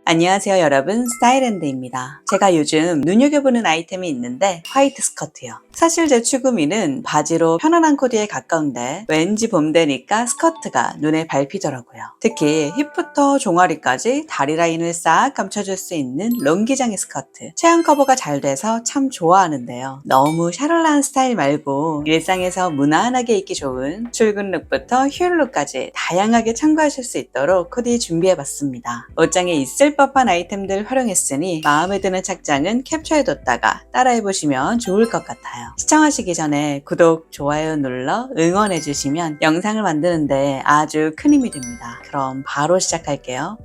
안녕하세요 여러분, 스타일앤드입니다. 제가 요즘 눈여겨보는 아이템이 있는데 화이트 스커트요. 사실 제 추구미는 바지로 편안한 코디에 가까운데 왠지 봄 되니까 스커트가 눈에 밟히더라고요. 특히 힙부터 종아리까지 다리 라인을 싹 감춰줄 수 있는 롱기장의 스커트. 체형 커버가 잘 돼서 참 좋아하는데요. 너무 샤랄라한 스타일 말고 일상에서 무난하게 입기 좋은 출근 룩부터 휴일 룩까지 다양하게 참고하실 수 있도록 코디 준비해봤습니다. 옷장에 있을 법한 아이템들 활용했으니 마음에 드는 착장은 캡처해뒀다가 따라해보시면 좋을 것 같아요. 시청하시기 전에 구독, 좋아요 눌러 응원해주시면 영상을 만드는데 아주 큰 힘이 됩니다. 그럼 바로 시작할게요.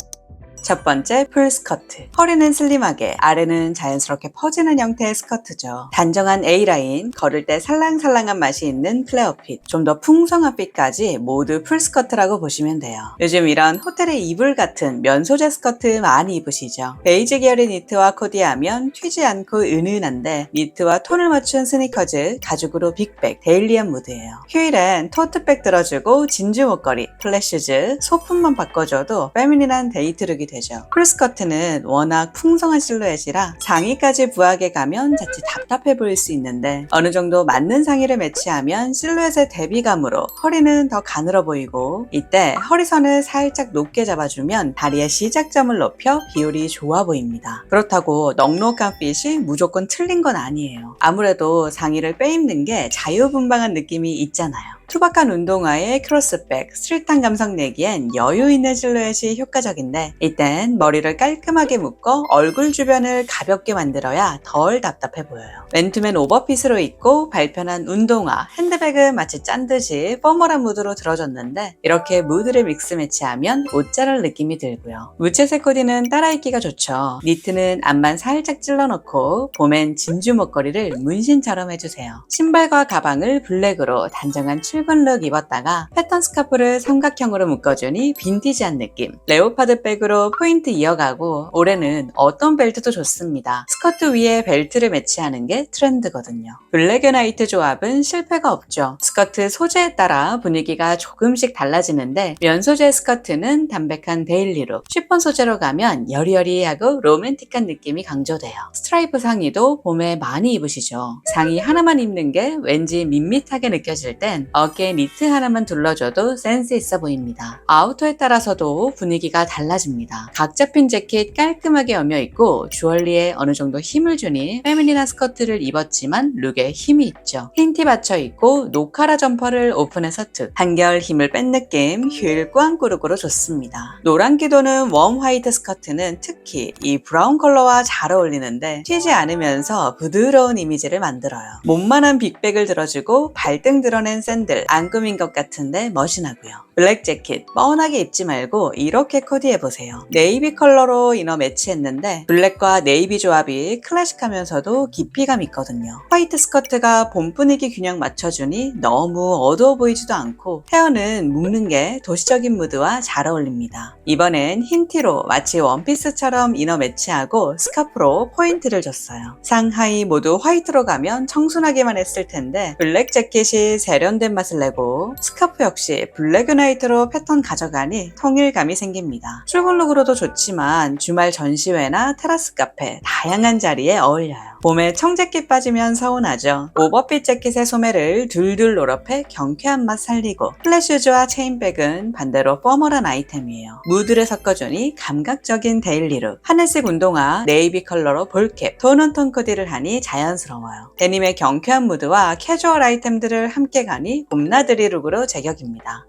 첫 번째, 풀 스커트. 허리는 슬림하게, 아래는 자연스럽게 퍼지는 형태의 스커트죠. 단정한 A라인, 걸을 때 살랑살랑한 맛이 있는 플레어 핏, 좀 더 풍성한 핏까지 모두 풀 스커트라고 보시면 돼요. 요즘 이런 호텔의 이불 같은 면 소재 스커트 많이 입으시죠? 베이지 계열의 니트와 코디하면 튀지 않고 은은한데 니트와 톤을 맞춘 스니커즈, 가죽으로 빅백, 데일리한 무드예요. 휴일엔 토트백 들어주고 진주 목걸이, 플랫슈즈, 소품만 바꿔줘도 페미닌한 데이트룩이 되죠. 풀스커트는 워낙 풍성한 실루엣이라 상의까지 부하게 가면 자칫 답답해 보일 수 있는데 어느 정도 맞는 상의를 매치하면 실루엣의 대비감으로 허리는 더 가늘어 보이고 이때 허리선을 살짝 높게 잡아주면 다리의 시작점을 높여 비율이 좋아 보입니다. 그렇다고 넉넉한 핏이 무조건 틀린 건 아니에요. 아무래도 상의를 빼입는 게 자유분방한 느낌이 있잖아요. 투박한 운동화에 크로스백, 스트릿한 감성 내기엔 여유 있는 실루엣이 효과적인데 이땐 머리를 깔끔하게 묶어 얼굴 주변을 가볍게 만들어야 덜 답답해 보여요. 맨투맨 오버핏으로 입고 발편한 운동화, 핸드백은 마치 짠 듯이 포멀한 무드로 들어줬는데 이렇게 무드를 믹스 매치하면 옷 자랄 느낌이 들고요. 무채색 코디는 따라 입기가 좋죠. 니트는 앞만 살짝 찔러놓고 봄엔 진주 목걸이를 문신처럼 해주세요. 신발과 가방을 블랙으로 단정한 출근 룩 입었다가 패턴 스카프를 삼각형으로 묶어주니 빈티지한 느낌. 레오파드 백으로 포인트 이어가고 올해는 어떤 벨트도 좋습니다. 스커트 위에 벨트를 매치하는 게 트렌드거든요. 블랙 앤 화이트 조합은 실패가 없죠. 스커트 소재에 따라 분위기가 조금씩 달라지는데 면 소재 스커트는 담백한 데일리룩, 쉬폰 소재로 가면 여리여리하고 로맨틱한 느낌이 강조돼요. 스트라이프 상의도 봄에 많이 입으시죠. 상의 하나만 입는 게 왠지 밋밋하게 느껴질 땐 어깨에 니트 하나만 둘러줘도 센스 있어 보입니다. 아우터에 따라서도 분위기가 달라집니다. 각 잡힌 재킷 깔끔하게 여며있고 주얼리에 어느 정도 힘을 주니 페미닌한 스커트를 입었지만 룩에 힘이 있죠. 흰 티 받쳐입고 노카라 점퍼를 오픈해서 툭 한결 힘을 뺀 느낌, 휴일 꾸안꾸룩으로 좋습니다. 노란 기도는 웜 화이트 스커트는 특히 이 브라운 컬러와 잘 어울리는데 튀지 않으면서 부드러운 이미지를 만들어요. 몸만한 빅백을 들어주고 발등 드러낸 샌들 안 꾸민 것 같은데 멋이나고요. 블랙 재킷 뻔하게 입지 말고 이렇게 코디해보세요. 네이비 컬러로 이너 매치했는데 블랙과 네이비 조합이 클래식하면서도 깊이감 있거든요. 화이트 스커트가 봄 분위기 균형 맞춰주니 너무 어두워 보이지도 않고 헤어는 묶는 게 도시적인 무드와 잘 어울립니다. 이번엔 흰 티로 마치 원피스처럼 이너 매치하고 스카프로 포인트를 줬어요. 상하이 모두 화이트로 가면 청순하게만 했을 텐데 블랙 재킷이 세련된 맛을 내고 스카프 역시 블랙 앤 화이트로 패턴 가져가니 통일감이 생깁니다. 출근룩으로도 좋지만 주말 전시회나 테라스 카페 다양한 자리에 어울려요. 봄에 청재킷 빠지면 서운하죠. 오버핏 재킷의 소매를 둘둘 노렵해 경쾌한 맛 살리고 플랫슈즈와 체인백은 반대로 포멀한 아이템이에요. 무드를 섞어주니 감각적인 데일리룩, 하늘색 운동화, 네이비 컬러로 볼캡, 톤온톤 코디를 하니 자연스러워요. 데님의 경쾌한 무드와 캐주얼 아이템들을 함께 가니 봄나들이 룩으로 제격입니다.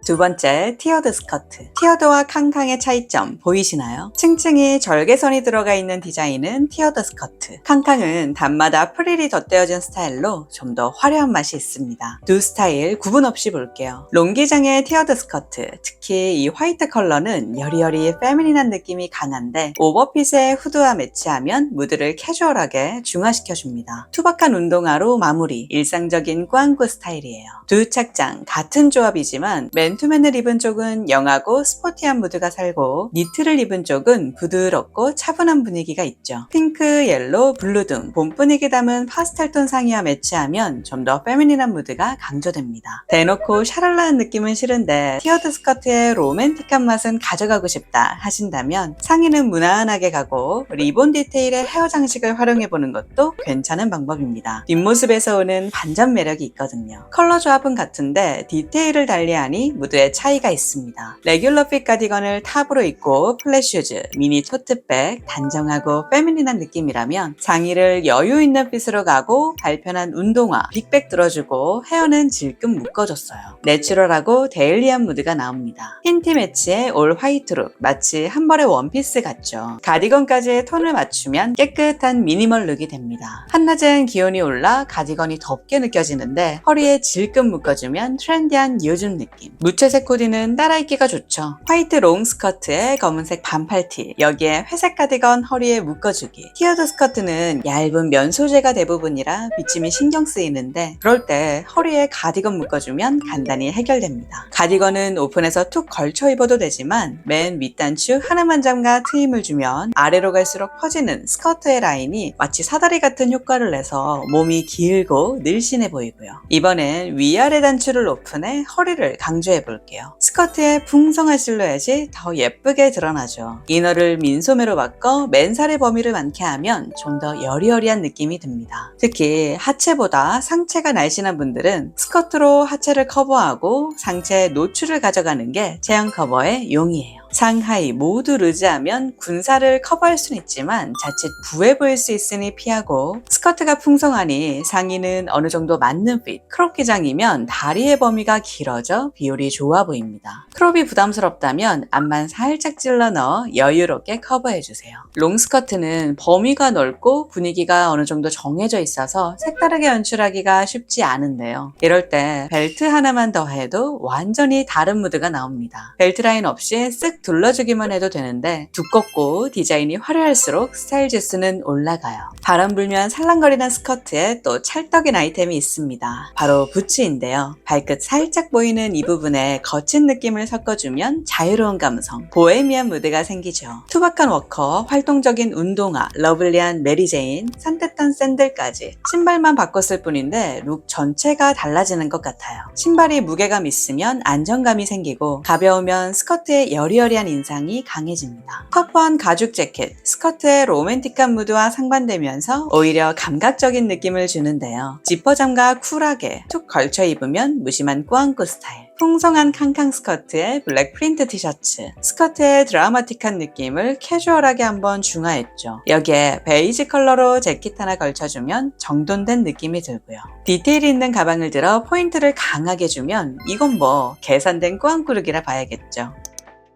두 번째, 티어드 스커트. 티어드와 캉캉의 차이점 보이시나요? 층층이 절개선이 들어가 있는 디자인은 티어드 스커트. 캉캉은 단마다 프릴이 덧대어진 스타일로 좀 더 화려한 맛이 있습니다. 두 스타일 구분 없이 볼게요. 롱기장의 티어드 스커트, 특히 이 화이트 컬러는 여리여리 페미닌한 느낌이 강한데 오버핏의 후드와 매치하면 무드를 캐주얼하게 중화시켜줍니다. 투박한 운동화로 마무리, 일상적인 꾸안꾸 스타일이에요. 두 착장 같은 조합이지만 맨 맨투맨을 입은 쪽은 영하고 스포티한 무드가 살고 니트를 입은 쪽은 부드럽고 차분한 분위기가 있죠. 핑크, 옐로우, 블루 등 봄 분위기 담은 파스텔톤 상의와 매치하면 좀 더 페미닌한 무드가 강조됩니다. 대놓고 샤랄라한 느낌은 싫은데 티어드 스커트의 로맨틱한 맛은 가져가고 싶다 하신다면 상의는 무난하게 가고 리본 디테일의 헤어 장식을 활용해보는 것도 괜찮은 방법입니다. 뒷모습에서 오는 반전 매력이 있거든요. 컬러 조합은 같은데 디테일을 달리하니 무드의 차이가 있습니다. 레귤러 핏 가디건을 탑으로 입고 플랫슈즈, 미니 토트백, 단정하고 페미닌한 느낌이라면 상의를 여유 있는 핏으로 가고 발편한 운동화, 빅백 들어주고 헤어는 질끈 묶어줬어요. 내추럴하고 데일리한 무드가 나옵니다. 흰티 매치에 올 화이트 룩, 마치 한 벌의 원피스 같죠. 가디건까지 톤을 맞추면 깨끗한 미니멀 룩이 됩니다. 한낮엔 기온이 올라 가디건이 덥게 느껴지는데 허리에 질끈 묶어주면 트렌디한 요즘 느낌. 무채색 코디는 따라입기가 좋죠. 화이트 롱 스커트에 검은색 반팔티, 여기에 회색 가디건 허리에 묶어주기. 티어드 스커트는 얇은 면 소재가 대부분이라 비침이 신경 쓰이는데 그럴 때 허리에 가디건 묶어주면 간단히 해결됩니다. 가디건은 오픈해서 툭 걸쳐 입어도 되지만 맨 윗단추 하나만 잠가 트임을 주면 아래로 갈수록 퍼지는 스커트의 라인이 마치 사다리 같은 효과를 내서 몸이 길고 늘씬해 보이고요. 이번엔 위아래 단추를 오픈해 허리를 강조해 볼게요. 스커트의 풍성한 실루엣이 더 예쁘게 드러나죠. 이너를 민소매로 바꿔 맨살의 범위를 많게 하면 좀 더 여리여리한 느낌이 듭니다. 특히 하체보다 상체가 날씬한 분들은 스커트로 하체를 커버하고 상체의 노출을 가져가는 게 체형 커버의 용이에요. 상하이 모두 루즈하면 군살을 커버할 수는 있지만 자칫 부해 보일 수 있으니 피하고, 스커트가 풍성하니 상의는 어느 정도 맞는 핏, 크롭 기장이면 다리의 범위가 길어져 비율이 좋아 보입니다. 크롭이 부담스럽다면 앞만 살짝 찔러 넣어 여유롭게 커버해주세요. 롱 스커트는 범위가 넓고 분위기가 어느 정도 정해져 있어서 색다르게 연출하기가 쉽지 않은데요. 이럴 때 벨트 하나만 더 해도 완전히 다른 무드가 나옵니다. 벨트 라인 없이 쓱 둘러주기만 해도 되는데 두껍고 디자인이 화려할수록 스타일 지수는 올라가요. 바람 불면 살랑거리는 스커트에 또 찰떡인 아이템이 있습니다. 바로 부츠인데요. 발끝 살짝 보이는 이 부분에 거친 느낌을 섞어주면 자유로운 감성, 보헤미안 무드가 생기죠. 투박한 워커, 활동적인 운동화, 러블리한 메리제인, 산뜻한 샌들까지 신발만 바꿨을 뿐인데 룩 전체가 달라지는 것 같아요. 신발이 무게감 있으면 안정감이 생기고 가벼우면 스커트의 여리여리한 인상이 강해집니다. 터프한 가죽 재킷, 스커트의 로맨틱한 무드와 상반되면서 오히려 감각적인 느낌을 주는데요. 지퍼 잠가 쿨하게 툭 걸쳐 입으면 무심한 꾸안꾸 스타일. 풍성한 캉캉 스커트에 블랙 프린트 티셔츠, 스커트의 드라마틱한 느낌을 캐주얼하게 한번 중화했죠. 여기에 베이지 컬러로 재킷 하나 걸쳐주면 정돈된 느낌이 들고요. 디테일 있는 가방을 들어 포인트를 강하게 주면 이건 뭐 계산된 꾸안꾸룩이라 봐야겠죠.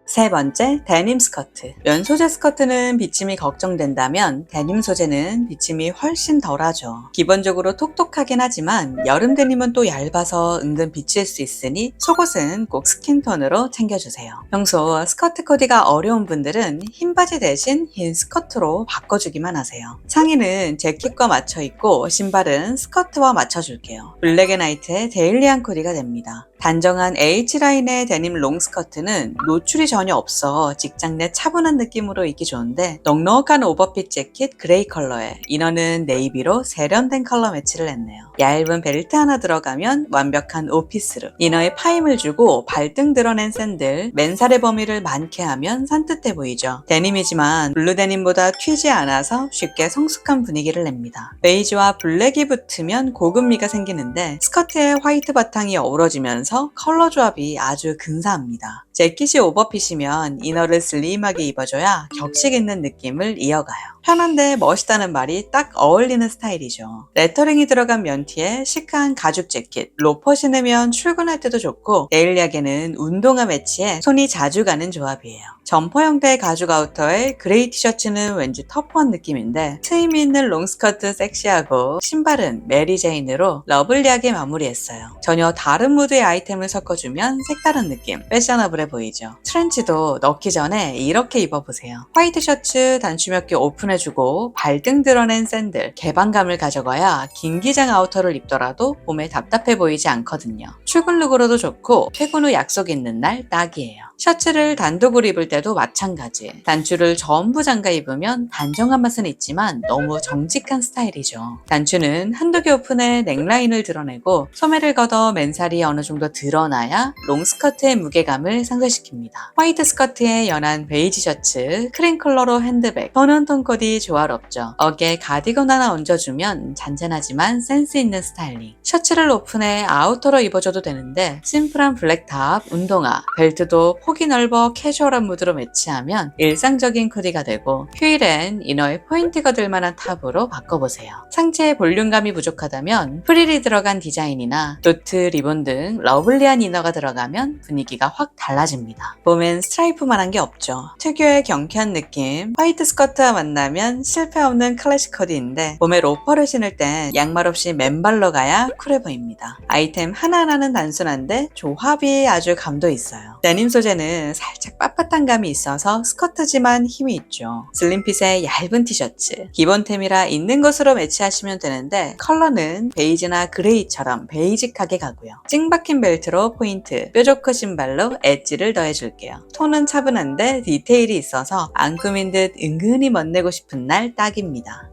세 번째, 데님 스커트. 면 소재 스커트는 비침이 걱정된다면 데님 소재는 비침이 훨씬 덜하죠. 기본적으로 톡톡하긴 하지만 여름 데님은 또 얇아서 은근 비칠 수 있으니 속옷은 꼭 스킨톤으로 챙겨주세요. 평소 스커트 코디가 어려운 분들은 흰 바지 대신 흰 스커트로 바꿔주기만 하세요. 상의는 재킷과 맞춰 입고 신발은 스커트와 맞춰줄게요. 블랙 앤 화이트의 데일리한 코디가 됩니다. 단정한 H라인의 데님 롱 스커트는 노출이 전혀 없어 직장 내 차분한 느낌으로 입기 좋은데, 넉넉한 오버핏 재킷 그레이 컬러에 이너는 네이비로 세련된 컬러 매치를 했네요. 얇은 벨트 하나 들어가면 완벽한 오피스룩. 이너에 파임을 주고 발등 드러낸 샌들, 맨살의 범위를 많게 하면 산뜻해 보이죠. 데님이지만 블루 데님보다 튀지 않아서 쉽게 성숙한 분위기를 냅니다. 베이지와 블랙이 붙으면 고급미가 생기는데 스커트에 화이트 바탕이 어우러지면서 컬러 조합이 아주 근사합니다. 재킷이 오버핏이면 이너를 슬림하게 입어줘야 격식 있는 느낌을 이어가요. 편한데 멋있다는 말이 딱 어울리는 스타일이죠. 레터링이 들어간 면티에 시크한 가죽 재킷, 로퍼 신으면 출근할 때도 좋고 데일리하게는 운동화 매치에 손이 자주 가는 조합이에요. 점퍼 형태의 가죽 아우터에 그레이 티셔츠는 왠지 터프한 느낌인데 트임 있는 롱스커트 섹시하고 신발은 메리제인으로 러블리하게 마무리했어요. 전혀 다른 무드의 아이템을 섞어주면 색다른 느낌, 패셔너블해 보이죠. 트렌치도 넣기 전에 이렇게 입어보세요. 화이트 셔츠 단추 몇 개 오픈해주고 발등 드러낸 샌들, 개방감을 가져가야 긴 기장 아우터를 입더라도 몸에 답답해 보이지 않거든요. 출근 룩으로도 좋고 퇴근 후 약속 있는 날 딱이에요. 셔츠를 단독으로 입을 때도 마찬가지. 단추를 전부 잠가 입으면 단정한 맛은 있지만 너무 정직한 스타일이죠. 단추는 한두 개 오픈해 넥라인을 드러내고 소매를 걷어 맨살이 어느 정도 드러나야 롱스커트의 무게감을 상쇄시킵니다. 화이트 스커트에 연한 베이지 셔츠, 크림 컬러로 핸드백, 톤온톤 코디 조화롭죠. 어깨에 가디건 하나 얹어주면 잔잔하지만 센스 있는 스타일링. 셔츠를 오픈해 아우터로 입어줘도 되는데 심플한 블랙탑, 운동화, 벨트도 폭이 넓어 캐주얼한 무드로 매치하면 일상적인 코디가 되고 휴일엔 이너에 포인트가 될 만한 탑으로 바꿔보세요. 상체에 볼륨감이 부족하다면 프릴이 들어간 디자인이나 노트, 리본 등 러블리한 이너가 들어가면 분위기가 확 달라집니다. 봄엔 스트라이프만한 게 없죠. 특유의 경쾌한 느낌, 화이트 스커트와 만나면 실패 없는 클래식 코디인데 봄에 로퍼를 신을 땐 양말 없이 맨발로 가야 쿨해 보입니다. 아이템 하나하나는 단순한데 조합이 아주 감도 있어요. 데님 소재는 살짝 빳빳한 감이 있어서 스커트지만 힘이 있죠. 슬림핏의 얇은 티셔츠, 기본템이라 있는 것으로 매치하시면 되는데 컬러는 베이지나 그레이처럼 베이직하게 가고요. 찡박힌 벨트로 포인트, 뾰족한 신발로 엣지를 더해줄게요. 톤은 차분한데 디테일이 있어서 안 꾸민 듯 은근히 멋내고 싶은 날 딱입니다.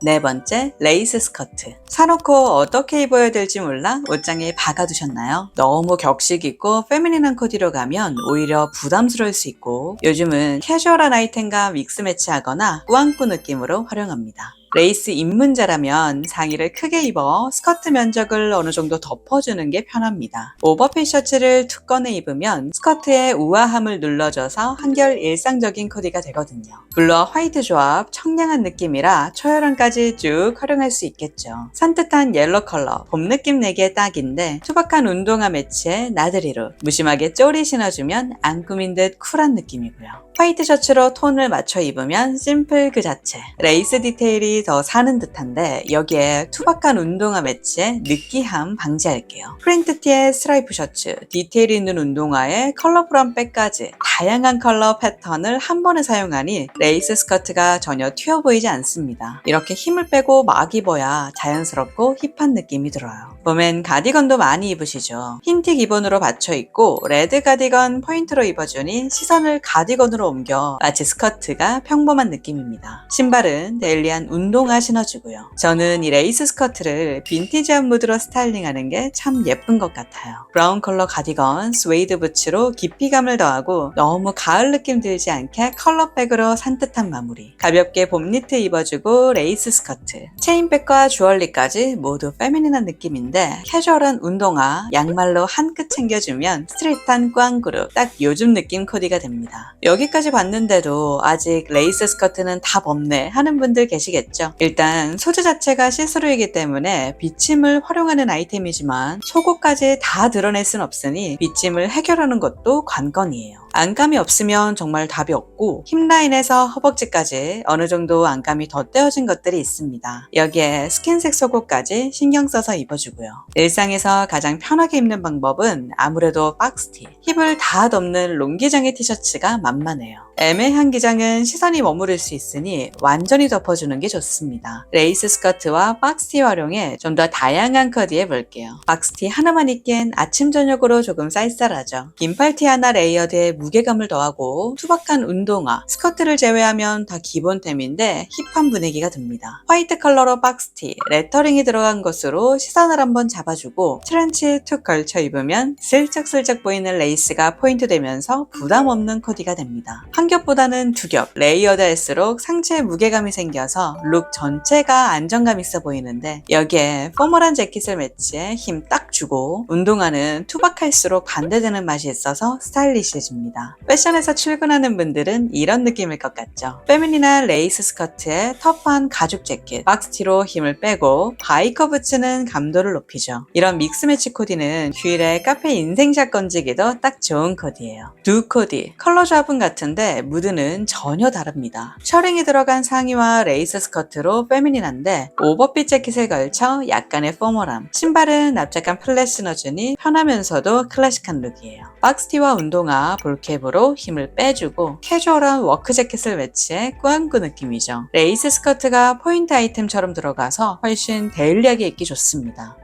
네 번째, 레이스 스커트. 사놓고 어떻게 입어야 될지 몰라 옷장에 박아두셨나요? 너무 격식 있고 페미닌한 코디로 가면 오히려 부담스러울 수 있고 요즘은 캐주얼한 아이템과 믹스 매치하거나 꾸안꾸 느낌으로 활용합니다. 레이스 입문자라면 상의를 크게 입어 스커트 면적을 어느 정도 덮어주는 게 편합니다. 오버핏 셔츠를 툭 꺼내 입으면 스커트의 우아함을 눌러줘서 한결 일상적인 코디가 되거든요. 블루와 화이트 조합, 청량한 느낌이라 초여름까지 쭉 활용할 수 있겠죠. 산뜻한 옐로 컬러, 봄 느낌 내기에 딱인데 투박한 운동화 매치에 나들이룩, 무심하게 쪼리 신어주면 안 꾸민 듯 쿨한 느낌이고요. 화이트 셔츠로 톤을 맞춰 입으면 심플 그 자체. 레이스 디테일이 더 사는 듯한데 여기에 투박한 운동화 매치에 느끼함 방지할게요. 프린트 티에 스트라이프 셔츠, 디테일 있는 운동화에 컬러풀한 백까지 다양한 컬러 패턴을 한 번에 사용하니 레이스 스커트가 전혀 튀어 보이지 않습니다. 이렇게 힘을 빼고 막 입어야 자연스럽고 힙한 느낌이 들어요. 봄엔 가디건도 많이 입으시죠. 흰티 기본으로 받쳐 입고 레드 가디건 포인트로 입어주니 시선을 가디건으로 옮겨 마치 스커트가 평범한 느낌입니다. 신발은 데일리한 운동화 신어주고요. 저는 이 레이스 스커트를 빈티지한 무드로 스타일링하는 게 참 예쁜 것 같아요. 브라운 컬러 가디건, 스웨이드 부츠로 깊이감을 더하고 너무 가을 느낌 들지 않게 컬러백으로 산뜻한 마무리. 가볍게 봄 니트 입어주고 레이스 스커트. 체인백과 주얼리까지 모두 페미닌한 느낌인데 캐주얼한 운동화, 양말로 한 끗 챙겨주면 스트릿한 꾸안꾸룩, 딱 요즘 느낌 코디가 됩니다. 여기까지 봤는데도 아직 레이스 스커트는 답 없네 하는 분들 계시겠죠? 일단 소재 자체가 시스루이기 때문에 비침을 활용하는 아이템이지만 속옷까지 다 드러낼 순 없으니 비침을 해결하는 것도 관건이에요. 안감이 없으면 정말 답이 없고 힙라인에서 허벅지까지 어느 정도 안감이 덧대어진 것들이 있습니다. 여기에 스킨색 속옷까지 신경 써서 입어주고요. 일상에서 가장 편하게 입는 방법은 아무래도 박스티, 힙을 다 덮는 롱기장의 티셔츠가 만만해요. 애매한 기장은 시선이 머무를 수 있으니 완전히 덮어주는 게 좋습니다. 레이스 스커트와 박스티 활용해 좀 더 다양한 코디 해볼게요. 박스티 하나만 입기엔 아침 저녁으로 조금 쌀쌀하죠. 긴 팔티 하나 레이어드에 무게감을 더하고 투박한 운동화, 스커트를 제외하면 다 기본템인데 힙한 분위기가 듭니다. 화이트 컬러로 박스티, 레터링이 들어간 것으로 시선을 한번 잡아주고 트렌치 툭 걸쳐 입으면 슬쩍슬쩍 보이는 레이스가 포인트 되면서 부담 없는 코디가 됩니다. 한 겹보다는 두 겹, 레이어드 할수록 상체에 무게감이 생겨서 룩 전체가 안정감 있어 보이는데 여기에 포멀한 재킷을 매치해 힘 딱 주고 운동화는 투박할수록 반대되는 맛이 있어서 스타일리시해집니다. 있습니다. 패션에서 출근하는 분들은 이런 느낌일 것 같죠. 페미닌한 레이스 스커트에 터프한 가죽 재킷, 박스티로 힘을 빼고 바이커 부츠는 감도를 높이죠. 이런 믹스매치 코디는 휴일에 카페 인생샷 건지기도 딱 좋은 코디예요. 두 코디, 컬러 조합은 같은데 무드는 전혀 다릅니다. 셔링이 들어간 상의와 레이스 스커트로 페미닌한데 오버핏 재킷에 걸쳐 약간의 포멀함, 신발은 납작한 플랫 신어주니 편하면서도 클래식한 룩이에요. 박스티와 운동화, 볼캡으로 힘을 빼주고 캐주얼한 워크 재킷을 매치해 꾸안꾸 느낌이죠. 레이스 스커트가 포인트 아이템처럼 들어가서 훨씬 데일리하게 입기 좋습니다.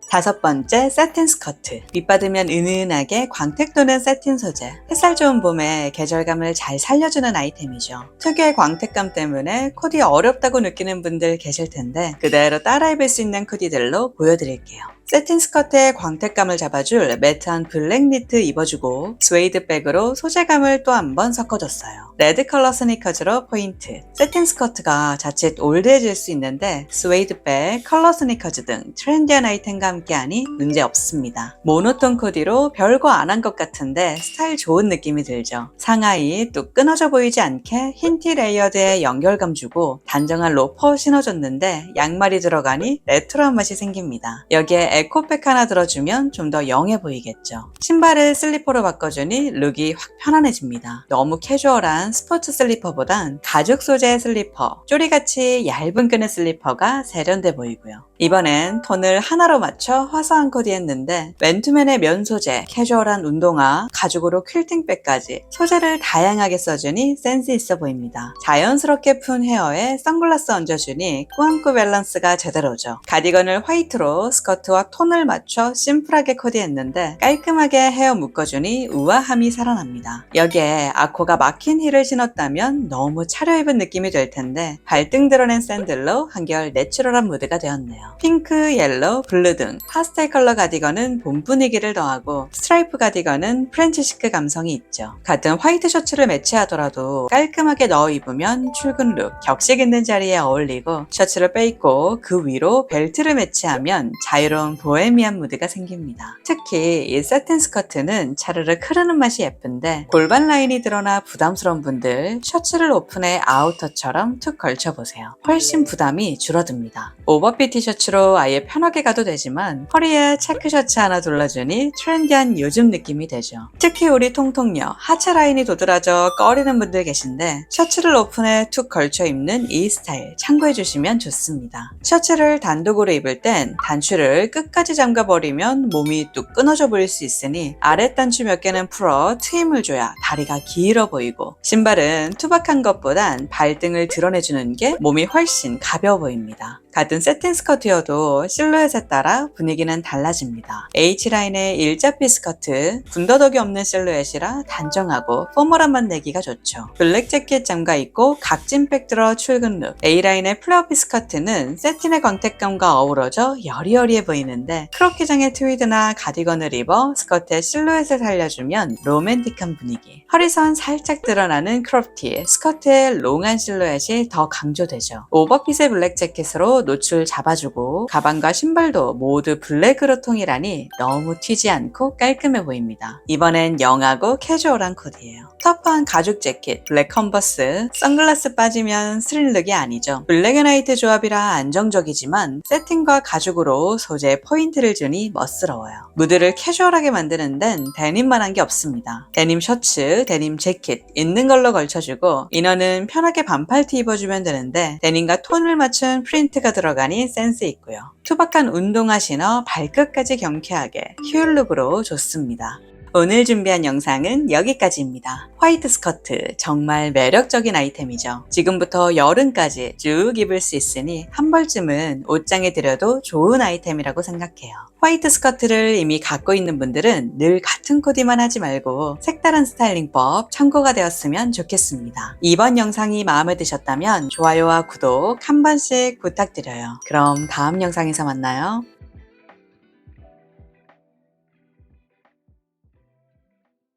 다섯 번째, 사틴 스커트. 밑받으면 은은하게 광택 도는 사틴 소재. 햇살 좋은 봄에 계절감을 잘 살려주는 아이템이죠. 특유의 광택감 때문에 코디 어렵다고 느끼는 분들 계실 텐데 그대로 따라 입을 수 있는 코디들로 보여드릴게요. 세틴 스커트에 광택감을 잡아줄 매트한 블랙 니트 입어주고 스웨이드 백으로 소재감을 또 한 번 섞어줬어요. 레드 컬러 스니커즈로 포인트. 세틴 스커트가 자칫 올드해질 수 있는데 스웨이드 백, 컬러 스니커즈 등 트렌디한 아이템과 함께하니 문제없습니다. 모노톤 코디로 별거 안 한 것 같은데 스타일 좋은 느낌이 들죠. 상하이 또 끊어져 보이지 않게 흰 티 레이어드에 연결감 주고 단정한 로퍼 신어줬는데 양말이 들어가니 레트로한 맛이 생깁니다. 여기에 에코백 하나 들어주면 좀 더 영해 보이겠죠. 신발을 슬리퍼로 바꿔주니 룩이 확 편안해집니다. 너무 캐주얼한 스포츠 슬리퍼보단 가죽 소재의 슬리퍼, 쪼리같이 얇은 끈의 슬리퍼가 세련돼 보이고요. 이번엔 톤을 하나로 맞춰 화사한 코디 했는데 맨투맨의 면 소재, 캐주얼한 운동화, 가죽으로 퀼팅백까지 소재를 다양하게 써주니 센스 있어 보입니다. 자연스럽게 푼 헤어에 선글라스 얹어주니 꾸안꾸 밸런스가 제대로죠. 가디건을 화이트로 스커트와 톤을 맞춰 심플하게 코디했는데 깔끔하게 헤어 묶어주니 우아함이 살아납니다. 여기에 아코가 막힌 힐을 신었다면 너무 차려입은 느낌이 될 텐데 발등 드러낸 샌들로 한결 내추럴한 무드가 되었네요. 핑크, 옐로우, 블루 등 파스텔 컬러 가디건은 봄 분위기를 더하고 스트라이프 가디건은 프렌치 시크 감성이 있죠. 같은 화이트 셔츠를 매치하더라도 깔끔하게 넣어 입으면 출근 룩, 격식 있는 자리에 어울리고 셔츠를 빼입고 그 위로 벨트를 매치하면 자유로운 보헤미안 무드가 생깁니다. 특히 이 세틴 스커트는 차르륵 흐르는 맛이 예쁜데 골반 라인이 드러나 부담스러운 분들 셔츠를 오픈해 아우터처럼 툭 걸쳐보세요. 훨씬 부담이 줄어듭니다. 오버핏 티셔츠로 아예 편하게 가도 되지만 허리에 체크 셔츠 하나 둘러주니 트렌디한 요즘 느낌이 되죠. 특히 우리 통통녀 하체 라인이 도드라져 꺼리는 분들 계신데 셔츠를 오픈해 툭 걸쳐 입는 이 스타일 참고해 주시면 좋습니다. 셔츠를 단독으로 입을 땐 단추를 끝까지 잠가버리면 몸이 뚝 끊어져 보일 수 있으니 아랫 단추 몇 개는 풀어 트임을 줘야 다리가 길어 보이고 신발은 투박한 것보단 발등을 드러내주는 게 몸이 훨씬 가벼워 보입니다. 같은 세틴 스커트여도 실루엣에 따라 분위기는 달라집니다. H라인의 일자핏 스커트, 군더더기 없는 실루엣이라 단정하고 포멀한 맛 내기가 좋죠. 블랙 재킷 잠가 입고 각진 백 들어 출근 룩. A라인의 플레어핏 스커트는 세틴의 광택감과 어우러져 여리여리해 보이는데 크롭기장의 트위드나 가디건을 입어 스커트의 실루엣을 살려주면 로맨틱한 분위기. 허리선 살짝 드러나는 크롭티, 스커트의 롱한 실루엣이 더 강조되죠. 오버핏의 블랙 재킷으로 노출 잡아주고 가방과 신발도 모두 블랙으로 통일하니 너무 튀지 않고 깔끔해 보입니다. 이번엔 영하고 캐주얼한 코디예요. 터프한 가죽 재킷, 블랙 컨버스, 선글라스 빠지면 스릴룩이 아니죠. 블랙 앤 화이트 조합이라 안정적이지만 세팅과 가죽으로 소재에 포인트를 주니 멋스러워요. 무드를 캐주얼하게 만드는 데는 데님만한 게 없습니다. 데님 셔츠, 데님 재킷 있는 걸로 걸쳐주고 이너는 편하게 반팔티 입어주면 되는데 데님과 톤을 맞춘 프린트가 들어가니 센스 있고요. 투박한 운동화 신어 발끝까지 경쾌하게 휴일룩으로 좋습니다. 오늘 준비한 영상은 여기까지입니다. 화이트 스커트 정말 매력적인 아이템이죠. 지금부터 여름까지 쭉 입을 수 있으니 한 벌쯤은 옷장에 들여도 좋은 아이템이라고 생각해요. 화이트 스커트를 이미 갖고 있는 분들은 늘 같은 코디만 하지 말고 색다른 스타일링법 참고가 되었으면 좋겠습니다. 이번 영상이 마음에 드셨다면 좋아요와 구독 한 번씩 부탁드려요. 그럼 다음 영상에서 만나요.